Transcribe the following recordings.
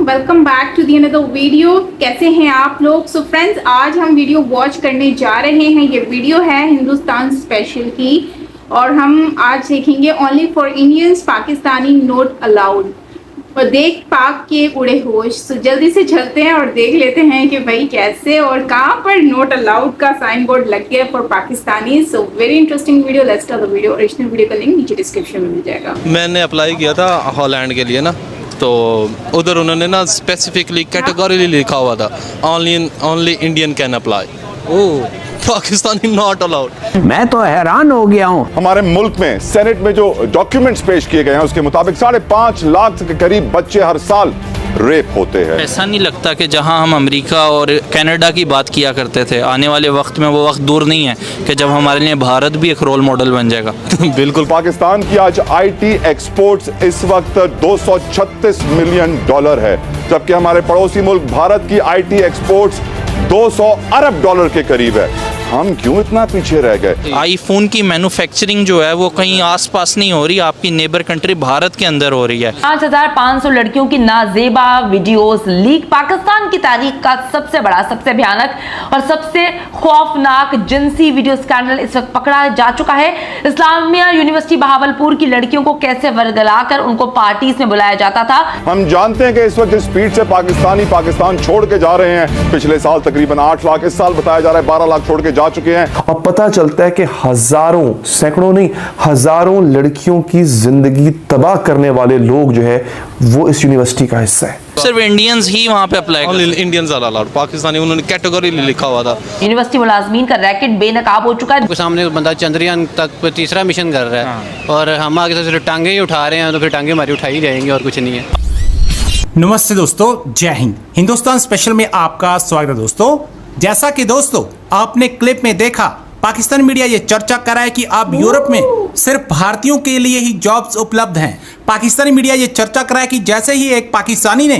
Welcome back to the another video. कैसे हैं आप लोग? सो फ्रेंड्स, आज हम वीडियो वॉच करने जा रहे हैं। ये वीडियो है हिंदुस्तान स्पेशल की और हम आज देखेंगे only for Indians, Pakistani note allowed. और देख पाक के उड़े होश। तो जल्दी से चलते हैं और देख लेते हैं कि भाई कैसे और कहाँ पर नोट अलाउड का साइन बोर्ड लग गया for Pakistani. So very interesting video. Let's start the video. Original video का लिंक नीचे डिस्क्रिप्शन में मिल जाएगा। मैंने अप्लाई किया था हॉलैंड के लिए ना, तो उधर उन्होंने ना स्पेसिफिकली कैटेगरी लिखा हुआ था only Indian can apply. Oh, Pakistani not allowed. मैं तो हैरान हो गया हूँ। हमारे मुल्क में सेनेट में जो डॉक्यूमेंट्स पेश किए गए हैं उसके मुताबिक 5.5 लाख के करीब बच्चे हर साल रेप होते हैं। ऐसा नहीं लगता कि जहां हम अमेरिका और कनाडा की बात किया करते थे, आने वाले वक्त में वो वक्त दूर नहीं है कि जब हमारे लिए भारत भी एक रोल मॉडल बन जाएगा। बिल्कुल। पाकिस्तान की आज आईटी एक्सपोर्ट्स इस वक्त $236 मिलियन है, जबकि हमारे पड़ोसी मुल्क भारत की आईटी एक्सपोर्ट्स $200 अरब के करीब है। हम क्यों इतना पीछे रह गए? आईफोन की मैन्युफैक्चरिंग जो है वो कहीं आसपास नहीं हो रही, आपकी नेबर कंट्री भारत के अंदर हो रही है। 5,500 लड़कियों की नाजेबा वीडियोस लीक। पाकिस्तान की तारीख का सबसे बड़ा, सबसे भयानक और सबसे खौफनाक जिनसी वीडियो स्कैंडल इस वक्त पकड़ा जा चुका है। इस्लामिया यूनिवर्सिटी बहावलपुर की लड़कियों को कैसे वर्गलाकर उनको पार्टीज में बुलाया जाता था। हम जानते हैं कि इस वक्त जिस स्पीड से पाकिस्तान छोड़ के जा रहे हैं, पिछले साल तकरीबन 8 लाख, इस साल बताया जा रहा है 12 लाख छोड़ के जा चुके हैं। अब पता चलता है कि हजारों, सैकड़ों नहीं, हजारों लड़कियों की जिंदगी तबाह करने वाले लोग जो है वो इस यूनिवर्सिटी का हिस्सा है। सिर्फ इंडियंस ही वहाँ पे apply only Indians are allowed. Pakistani उन्होंने कैटेगरी लिखा हुआ था। यूनिवर्सिटी मुलाजमीन का रैकेट बेनकाब हो चुका है। सामने बंदा चंद्रयान तक तीसरा मिशन कर रहा है और हम आगे से सिर्फ टांगे ही उठा रहे हैं, तो फिर टांगे हमारी उठाई जाएंगे और कुछ नहीं है। नमस्ते दोस्तों, जय हिंद। हिंदुस्तान स्पेशल में आपका स्वागत है दोस्तों। जैसा कि दोस्तों आपने क्लिप में देखा, पाकिस्तान मीडिया ये चर्चा कर रहा है कि अब यूरोप में सिर्फ भारतीयों के लिए ही जॉब्स उपलब्ध हैं। पाकिस्तानी मीडिया ये चर्चा कर रहा है कि जैसे ही एक पाकिस्तानी ने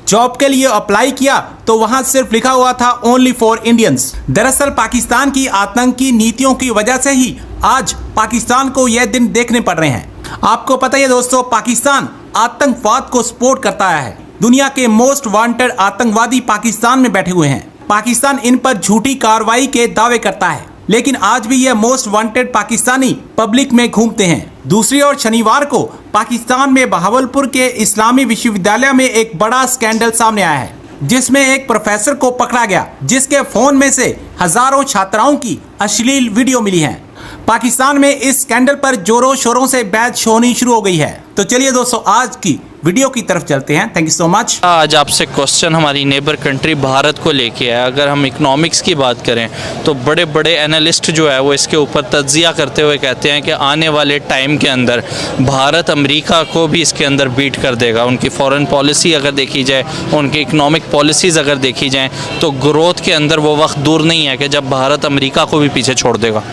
जॉब के लिए अप्लाई किया तो वहां सिर्फ लिखा हुआ था ओनली फॉर इंडियंस। दरअसल पाकिस्तान की आतंकी नीतियों की वजह से ही आज पाकिस्तान को यह दिन देखने पड़ रहे हैं। आपको पता है दोस्तों, पाकिस्तान आतंकवाद को सपोर्ट करता है। दुनिया के मोस्ट वांटेड आतंकवादी पाकिस्तान में बैठे हुए हैं। पाकिस्तान इन पर झूठी कार्रवाई के दावे करता है, लेकिन आज भी यह मोस्ट वांटेड पाकिस्तानी पब्लिक में घूमते हैं। दूसरी ओर शनिवार को पाकिस्तान में बहावलपुर के इस्लामी विश्वविद्यालय में एक बड़ा स्कैंडल सामने आया है, जिसमें एक प्रोफेसर को पकड़ा गया, जिसके फोन में से हजारों छात्राओं की अश्लील वीडियो मिली है। पाकिस्तान में इस स्कैंडल पर जोरों शोरों से बहस होनी शुरू हो गई है। तो चलिए दोस्तों आज की वीडियो की तरफ चलते हैं। Thank you so much. आज आपसे क्वेश्चन हमारी नेबर कंट्री भारत को लेके है। अगर हम इकोनॉमिक्स की बात करें तो बड़े बड़े एनालिस्ट जो है वो इसके ऊपर तज्जिया करते हुए कहते हैं कि आने वाले टाइम के अंदर भारत अमेरिका को भी इसके अंदर बीट कर देगा। उनकी फॉरेन पॉलिसी अगर देखी जाए, उनकी इकोनॉमिक पॉलिसीज़ अगर देखी जाएँ तो ग्रोथ के अंदर वो वक्त दूर नहीं है कि जब भारत अमेरिका को भी पीछे छोड़ देगा।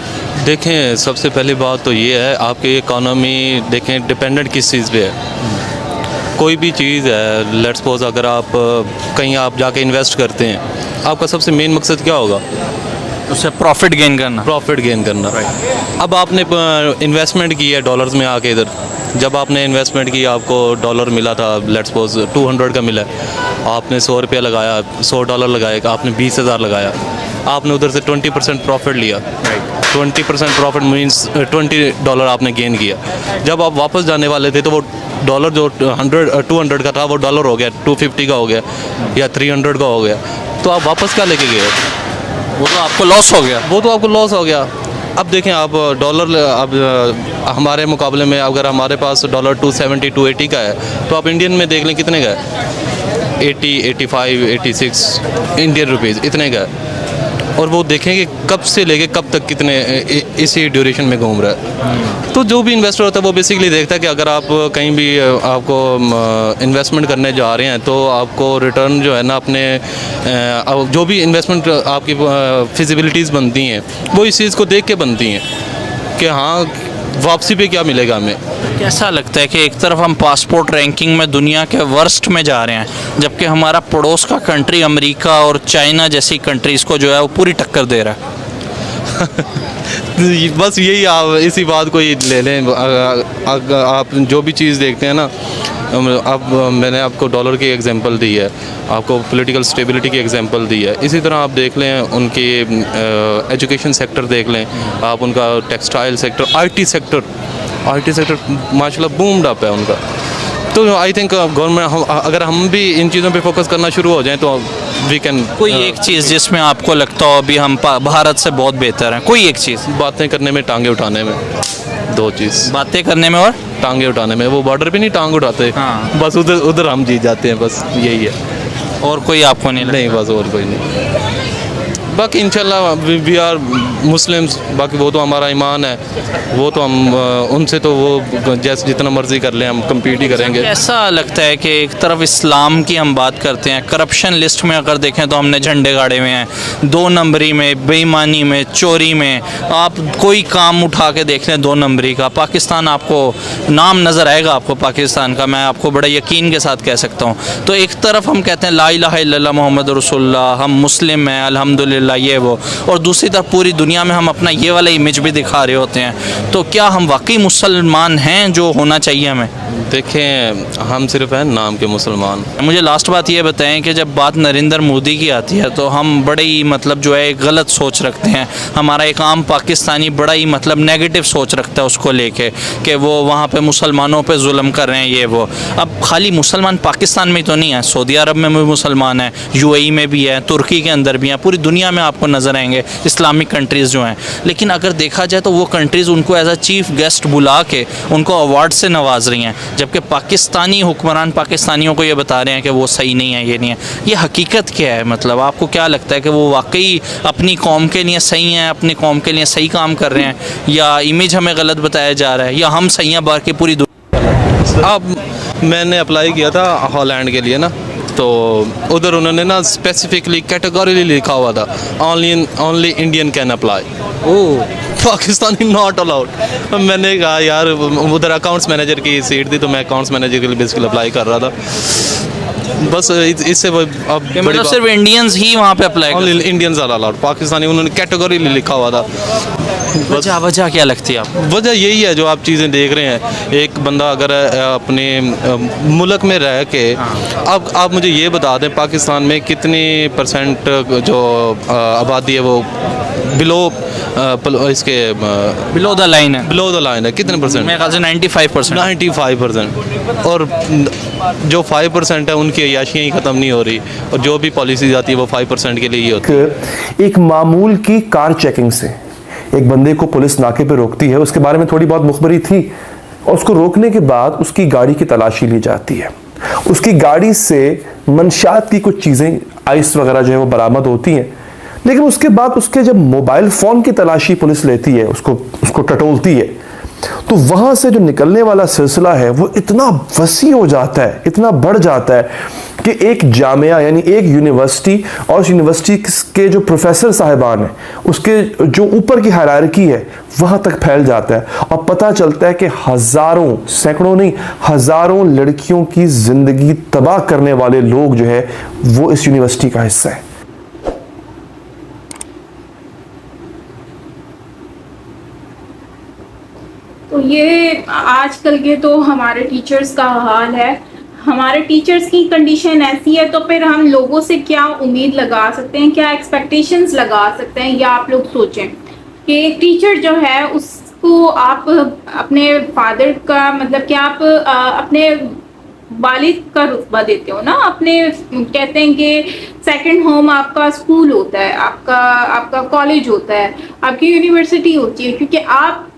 देखें, सबसे पहली बात तो ये है, आपकी इकोनॉमी देखें डिपेंडेंट किस चीज़ पे है। कोई भी चीज़ है, लेट्स सपोज अगर आप कहीं आप जाके इन्वेस्ट करते हैं, आपका सबसे मेन मकसद क्या होगा? उससे प्रॉफिट गेन करना। प्रॉफिट गेन करना। अब आपने इन्वेस्टमेंट की है डॉलर्स में आके इधर, जब आपने इन्वेस्टमेंट की आपको डॉलर मिला था, लेट्स सपोज 200 का मिला, आपने $100 लगाया, $100 लगाया, आपने 20,000 लगाया, आपने उधर से 20% प्रॉफिट लिया। 20% प्रॉफिट मीन्स $20 आपने गेन किया। जब आप वापस जाने वाले थे तो वो डॉलर जो 200 का था वो डॉलर हो गया 250 का हो गया या 300 का हो गया, तो आप वापस क्या लेके गए? वो तो आपको लॉस हो गया। वो तो आपको लॉस हो गया। अब देखें, आप डॉलर अब हमारे मुकाबले में अगर हमारे पास डॉलर 270 280 का है, तो आप इंडियन में देख लें कितने का है? 80 85 86 इंडियन रुपीज़ इतने का है। और वो देखेंगे कब से लेके कब तक कितने इसी ड्यूरेशन में घूम रहा है। तो जो भी इन्वेस्टर होता है वो बेसिकली देखता है कि अगर आप कहीं भी आपको इन्वेस्टमेंट करने जा रहे हैं तो आपको रिटर्न जो है ना अपने जो भी इन्वेस्टमेंट आपकी फिजिबिलिटीज़ बनती हैं वो इस चीज़ को देख के बनती हैं कि हाँ वापसी पे क्या मिलेगा हमें। कैसा लगता है कि एक तरफ हम पासपोर्ट रैंकिंग में दुनिया के वर्स्ट में जा रहे हैं, जबकि हमारा पड़ोस का कंट्री अमेरिका और चाइना जैसी कंट्रीज़ को जो है वो पूरी टक्कर दे रहा है। बस यही आप इसी बात को ही ले लें। आप जो भी चीज़ देखते हैं ना, अब मैंने आपको डॉलर की एग्जांपल दी है, आपको पॉलिटिकल स्टेबिलिटी की एग्जांपल दी है। इसी तरह आप देख लें उनकी एजुकेशन सेक्टर देख लें, आप उनका टेक्सटाइल सेक्टर, आईटी सेक्टर माशाल्लाह बूम्ड अप है उनका। तो आई थिंक गवर्नमेंट, अगर हम भी इन चीज़ों पे फोकस करना शुरू हो जाएं तो वी कैन। कोई एक चीज़ जिसमें आपको लगता हो अभी हम भारत से बहुत बेहतर हैं, कोई एक चीज़? बातें करने में, टांगे उठाने में, दो चीज़। बातें करने में और टांगे उठाने में। वो बॉर्डर पे नहीं टांग उठाते, हाँ। बस उधर हम जीत जाते हैं, बस यही है। और कोई आपको नहीं लगता? नहीं, बस और कोई नहीं। बाकी इंशाल्लाह वी आर मुस्लिम्स, बाकी वो तो हमारा ईमान है, वो तो हम उनसे तो वो जैसे जितना मर्जी कर लें, हम कम्पीट ही करेंगे। ऐसा लगता है कि एक तरफ इस्लाम की हम बात करते हैं, करप्शन लिस्ट में अगर देखें तो हमने झंडे गाड़े हुए हैं, 2 नंबरी में, बेईमानी में, चोरी में। आप कोई काम उठा के देख लें 2 नंबरी का, पाकिस्तान आपको नाम नज़र आएगा आपको पाकिस्तान का, मैं आपको बड़े यकीन के साथ कह सकता हूँ। तो एक तरफ हम कहते हैं ला इलाहा इल्लल्लाह मोहम्मद रसूलुल्लाह, हम मुस्लिम हैं अल्हम्दुलिल्लाह ये वो, और दूसरी तरफ पूरी दुनिया में हम अपना ये वाला इमेज भी दिखा रहे होते हैं। तो क्या हम वाकई मुसलमान हैं जो होना चाहिए हमें? देखें, हम सिर्फ हैं नाम के मुसलमान। मुझे लास्ट बात ये बताएं कि जब बात नरेंद्र मोदी की आती है तो हम बड़े ही मतलब जो है गलत सोच रखते हैं। हमारा एक आम पाकिस्तानी बड़ा ही मतलब नेगेटिव सोच रखता है उसको लेके कि वो वहाँ पे मुसलमानों पे जुल्म कर रहे हैं ये वो। अब खाली मुसलमान पाकिस्तान में तो नहीं है, सऊदी अरब में भी मुसलमान हैं, यूएई में भी है, तुर्की के अंदर भी हैं, पूरी दुनिया में आपको नज़र आएंगे इस्लामिक कंट्रीज़ जो हैं। लेकिन अगर देखा जाए तो वो कंट्रीज़ उनको एज अ चीफ गेस्ट बुला के उनको अवार्ड से नवाज रही हैं, जबकि पाकिस्तानी हुक्मरान पाकिस्तानियों को ये बता रहे हैं कि वो सही नहीं है, ये नहीं है। ये हकीकत क्या है? मतलब आपको क्या लगता है कि वो वाकई अपनी कौम के लिए सही हैं, अपनी कौम के लिए सही काम कर रहे हैं, या इमेज हमें गलत बताया जा रहा है, या हम सही हैं बाकी पूरी अब मैंने अप्लाई किया था हॉलैंड के लिए ना, तो उधर उन्होंने ना स्पेसिफिकली कैटेगोरी लिखा हुआ था, only Indian can apply, Pakistani not allowed. मैंने कहा यार, उधर अकाउंट्स मैनेजर की सीट थी तो मैं अकाउंट्स मैनेजर के लिए बेसिकली अप्लाई कर रहा था। बस इससे अब मतलब सिर्फ इंडियंस ही वहाँ पे apply, only Indians are allowed, Pakistani उन्होंने कैटेगरी लिखा हुआ था। वजह क्या लगती है आपको? वजह यही है जो आप चीज़ें देख रहे हैं। एक बंदा अगर अपने मुल्क में रह के, अब आप मुझे ये बता दें पाकिस्तान में कितनी परसेंट जो आबादी है वो इसके बिलो द लाइन है, बिलो द लाइन है, कितने परसेंट? मेरे ख्याल से 95%। 95%। और जो 5% है उनकी अय्याशियाँ ही ख़त्म नहीं हो रही, और जो भी पॉलिसीज आती है वो 5% के लिए ही होती है। एक मामूल की कार चेकिंग से एक बंदे को पुलिस नाके पे रोकती है, उसके बारे में थोड़ी बहुत मुखबरी थी, और उसको रोकने के बाद उसकी गाड़ी की तलाशी ली जाती है। उसकी गाड़ी से मंशात की कुछ चीज़ें, आइस वगैरह जो है वो बरामद होती हैं, लेकिन उसके बाद उसके जब मोबाइल फ़ोन की तलाशी पुलिस लेती है, उसको टटोलती है, तो वहाँ से जो निकलने वाला सिलसिला है वो इतना वसी हो जाता है, इतना बढ़ जाता है कि एक जामिया यानी एक यूनिवर्सिटी, और उस यूनिवर्सिटी के जो प्रोफेसर साहिबान हैं उसके जो ऊपर की हायरार्की है वहाँ तक फैल जाता है, और पता चलता है कि हज़ारों, सैकड़ों नहीं, हज़ारों लड़कियों की ज़िंदगी तबाह करने वाले लोग जो है वो इस यूनिवर्सिटी का हिस्सा है। तो ये आजकल के तो हमारे टीचर्स का हाल है। हमारे टीचर्स की कंडीशन ऐसी है, तो फिर हम लोगों से क्या उम्मीद लगा सकते हैं, क्या एक्सपेक्टेशंस लगा सकते हैं? या आप लोग सोचें कि एक टीचर जो है उसको आप अपने फादर का मतलब क्या आप अपने वालिद का रुतबा देते हो ना, अपने कहते हैं कि सेकंड होम आपका स्कूल होता है, आपका कॉलेज होता है, आपकी यूनिवर्सिटी होती है, क्योंकि आप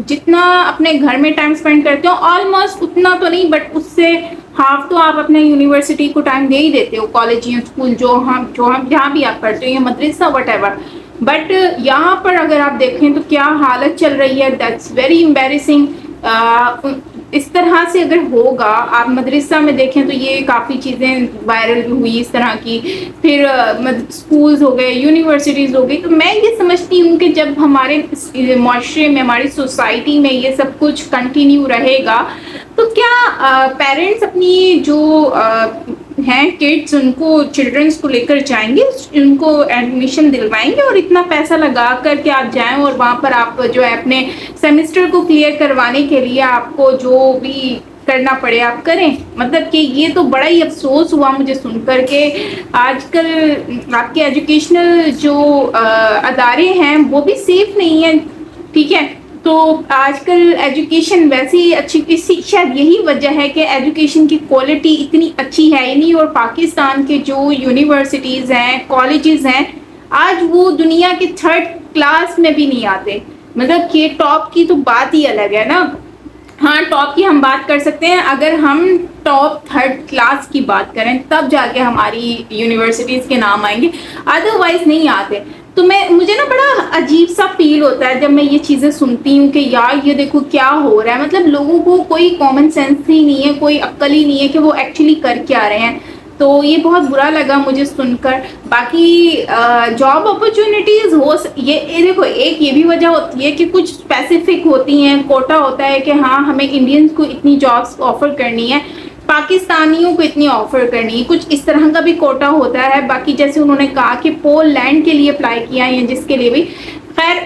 जितना अपने घर में टाइम स्पेंड करते हो ऑलमोस्ट उतना तो नहीं, बट उससे हाफ तो आप अपने यूनिवर्सिटी को टाइम दे ही देते हो, कॉलेज या स्कूल जो हम जहाँ भी आप पढ़ते हो, या मदरसा व्हाटएवर। बट यहाँ पर अगर आप देखें तो क्या हालत चल रही है, दैट्स वेरी एम्बैरेसिंग। इस तरह से अगर होगा, आप मदरसा में देखें तो ये काफ़ी चीज़ें वायरल भी हुई इस तरह की, फिर स्कूल्स हो गए, यूनिवर्सिटीज़ हो गई। तो मैं ये समझती हूँ कि जब हमारे माशरे में, हमारी सोसाइटी में ये सब कुछ कंटिन्यू रहेगा, तो क्या पेरेंट्स अपनी जो हैं किड्स, उनको चिल्ड्रंस को लेकर जाएंगे, उनको एडमिशन दिलवाएंगे और इतना पैसा लगा कर के आप जाएं और वहाँ पर आप जो है अपने सेमेस्टर को क्लियर करवाने के लिए आपको जो भी करना पड़े आप करें। मतलब कि ये तो बड़ा ही अफसोस हुआ मुझे सुनकर के आजकल आपके एजुकेशनल जो अदारे हैं वो भी सेफ नहीं है, ठीक है। तो आजकल एजुकेशन वैसे ही अच्छी, इसी शायद यही वजह है कि एजुकेशन की क्वालिटी इतनी अच्छी है ही नहीं, और पाकिस्तान के जो यूनिवर्सिटीज़ हैं, कॉलेजेस हैं, आज वो दुनिया के 3rd क्लास में भी नहीं आते। मतलब कि टॉप की तो बात ही अलग है ना। हाँ, टॉप की हम बात कर सकते हैं, अगर हम टॉप 3rd क्लास की बात करें तब जाके हमारी यूनिवर्सिटीज़ के नाम आएंगे, अदरवाइज नहीं आते। तो मुझे ना बड़ा अजीब सा फील होता है जब मैं ये चीज़ें सुनती हूँ कि यार ये देखो क्या हो रहा है। मतलब लोगों को कोई कॉमन सेंस ही नहीं है, कोई अक्ल ही नहीं है कि वो एक्चुअली कर क्या रहे हैं। तो ये बहुत बुरा लगा मुझे सुनकर। बाकी जॉब अपॉर्चुनिटीज़ ये देखो, एक ये भी वजह होती है कि कुछ स्पेसिफिक होती हैं, कोटा होता है कि हाँ हमें इंडियंस को इतनी जॉब्स ऑफर करनी है, पाकिस्तानियों को इतनी ऑफर करनी है, कुछ इस तरह का भी कोटा होता है। बाकी जैसे उन्होंने कहा कि पोलैंड के लिए अप्लाई किया है, जिसके लिए भी खैर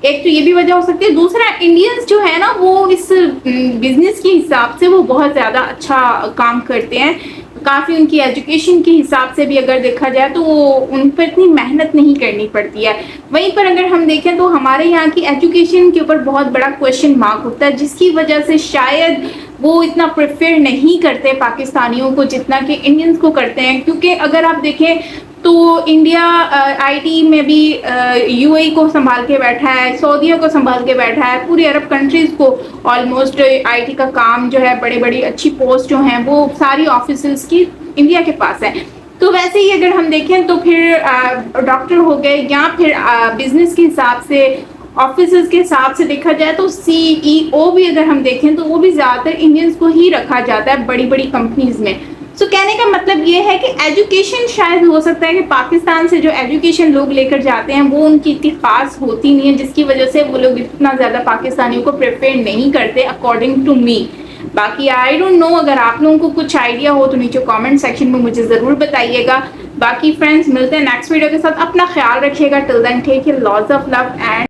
एक तो ये भी वजह हो सकती है। दूसरा, इंडियंस जो है ना वो इस बिजनेस के हिसाब से वो बहुत ज़्यादा अच्छा काम करते हैं, काफ़ी उनकी एजुकेशन के हिसाब से भी अगर देखा जाए तो उन पर इतनी मेहनत नहीं करनी पड़ती है। वहीं पर अगर हम देखें तो हमारे यहाँ की एजुकेशन के ऊपर बहुत बड़ा क्वेश्चन मार्क होता है, जिसकी वजह से शायद वो इतना प्रेफर नहीं करते पाकिस्तानियों को जितना कि इंडियंस को करते हैं। क्योंकि अगर आप देखें तो इंडिया आईटी में भी यूएई को संभाल के बैठा है, सऊदीया को संभाल के बैठा है, पूरी अरब कंट्रीज़ को ऑलमोस्ट आईटी का काम जो है, बड़े बड़ी अच्छी पोस्ट जो हैं वो सारी ऑफिसेस की इंडिया के पास है। तो वैसे ही अगर हम देखें तो फिर डॉक्टर हो गए या फिर बिजनेस के हिसाब से, ऑफिसर्स के हिसाब से देखा जाए तो सीईओ भी अगर हम देखें तो वो भी ज़्यादातर इंडियंस को ही रखा जाता है बड़ी बड़ी कंपनीज में। सो कहने का मतलब ये है कि एजुकेशन शायद हो सकता है कि पाकिस्तान से जो एजुकेशन लोग लेकर जाते हैं वो उनकी इतनी खास होती नहीं है, जिसकी वजह से वो लोग इतना ज़्यादा पाकिस्तानियों को प्रेफर नहीं करते अकॉर्डिंग टू मी। बाकी आई डोंट नो, अगर आप लोगों को कुछ आइडिया हो तो नीचे कमेंट सेक्शन में मुझे ज़रूर बताइएगा। बाकी फ्रेंड्स मिलते हैं नेक्स्ट वीडियो के साथ, अपना ख्याल रखिएगा। Till then take care, lots of love and